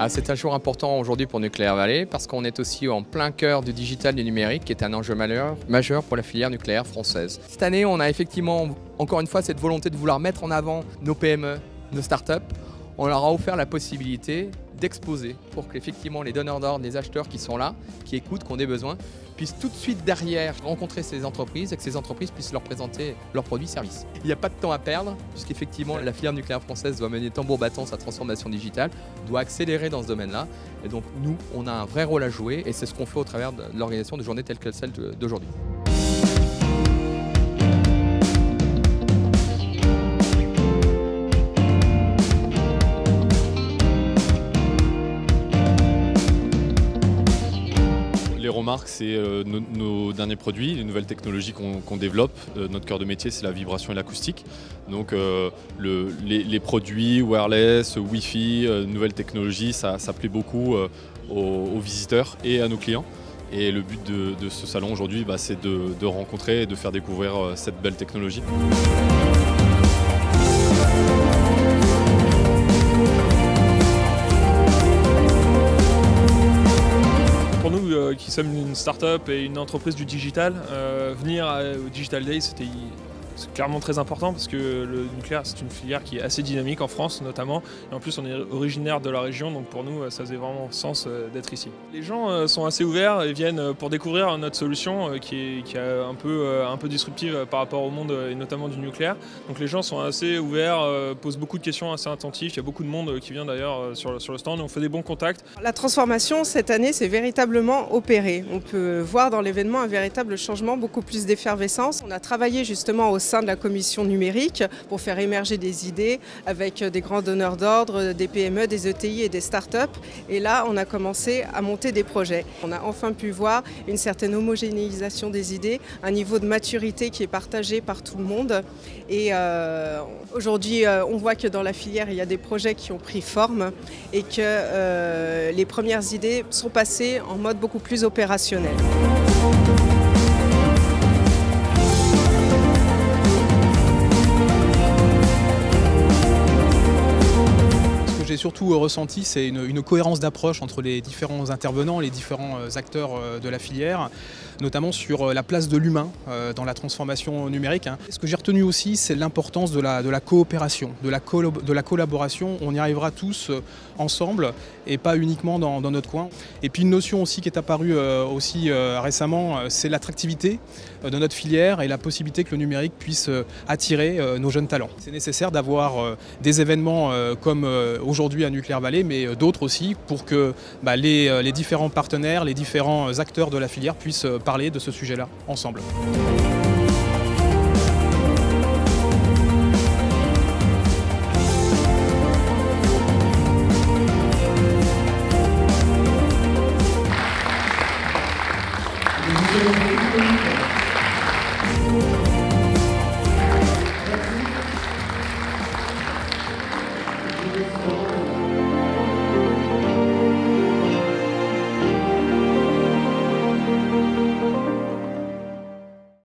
C'est un jour important aujourd'hui pour Nucléaire Vallée parce qu'on est aussi en plein cœur du digital du numérique qui est un enjeu majeur pour la filière nucléaire française. Cette année, on a effectivement, encore une fois, cette volonté de vouloir mettre en avant nos PME, nos startups. On leur a offert la possibilité d'exposer pour qu'effectivement les donneurs d'ordre, les acheteurs qui sont là, qui écoutent, qui ont des besoins, puissent tout de suite derrière rencontrer ces entreprises et que ces entreprises puissent leur présenter leurs produits et services. Il n'y a pas de temps à perdre puisqu'effectivement la filière nucléaire française doit mener tambour battant sa transformation digitale, doit accélérer dans ce domaine-là. Et donc nous, on a un vrai rôle à jouer et c'est ce qu'on fait au travers de l'organisation de journées telles que celle d'aujourd'hui. Les remarques, c'est nos derniers produits, les nouvelles technologies qu'on développe. Notre cœur de métier, c'est la vibration et l'acoustique. Donc les produits wireless, Wi-Fi, nouvelles technologies, ça plaît beaucoup aux visiteurs et à nos clients. Et le but de ce salon aujourd'hui, c'est de rencontrer et de faire découvrir cette belle technologie. Pour nous qui sommes une start-up et une entreprise du digital, venir au Digital Day, c'est clairement très important parce que le nucléaire, c'est une filière qui est assez dynamique en France notamment. Et en plus, on est originaire de la région, donc pour nous, ça faisait vraiment sens d'être ici. Les gens sont assez ouverts et viennent pour découvrir notre solution qui est un peu disruptive par rapport au monde et notamment du nucléaire. Donc les gens sont assez ouverts, posent beaucoup de questions assez attentifs. Il y a beaucoup de monde qui vient d'ailleurs sur le stand et on fait des bons contacts. La transformation cette année s'est véritablement opérée. On peut voir dans l'événement un véritable changement, beaucoup plus d'effervescence. On a travaillé justement au sein de la commission numérique pour faire émerger des idées avec des grands donneurs d'ordre, des PME, des ETI et des startups. Et là, on a commencé à monter des projets. On a enfin pu voir une certaine homogénéisation des idées, un niveau de maturité qui est partagé par tout le monde. Et aujourd'hui, on voit que dans la filière, il y a des projets qui ont pris forme et que les premières idées sont passées en mode beaucoup plus opérationnel. J'ai surtout ressenti, c'est une cohérence d'approche entre les différents intervenants, les différents acteurs de la filière, notamment sur la place de l'humain dans la transformation numérique. Ce que j'ai retenu aussi, c'est l'importance de la coopération, de la collaboration. On y arrivera tous ensemble et pas uniquement dans notre coin. Et puis une notion aussi qui est apparue aussi récemment, c'est l'attractivité de notre filière et la possibilité que le numérique puisse attirer nos jeunes talents. C'est nécessaire d'avoir des événements comme aujourd'hui à Nucléaire Vallée, mais d'autres aussi pour que les différents partenaires, les différents acteurs de la filière puissent parler de ce sujet-là ensemble.